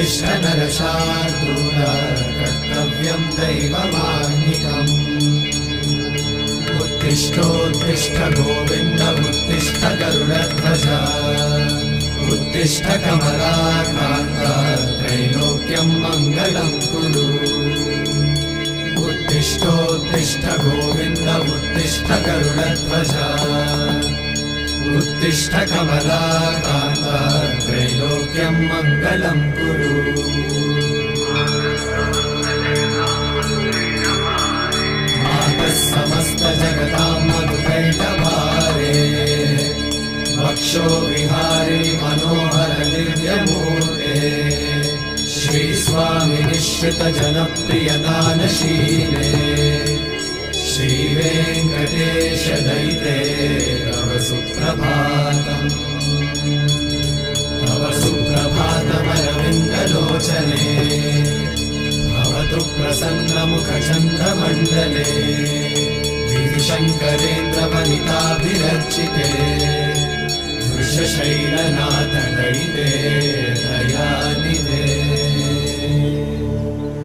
उत्तिष्ठ नरशार्दूल कर्तव्यं दैवमाह्निकम् उत्तिष्ठोत्तिष्ठ गोविन्द उत्तिष्ठ गरुडध्वज उत्तिष्ठ कमलाकान्त त्रैलोक्यं मङ्गलं कुरु उत्तिष्ठोत्तिष्ठ गोविन्द उत्तिष्ठ गरुडध्वज उत्तिष्ठ कमलाकान्त त्रैलोक्यं मङ्गलं कुरु मातः समस्त जगतां मधुकैटभारे वक्षो विहारे मनोहर दिव्यमूर्ते श्रीस्वामि निःश्रित जनप्रिय दानशीले श्रीवेङ्कटेश दयिते तव सुप्रभातम् तव सुप्रभातमरविन्दलोचने भवतु प्रसन्नमुखचन्द्रमण्डले विधिशङ्करेन्द्रवनिताभिरर्चिते वृषशैलनाथ दयिते दयानिधे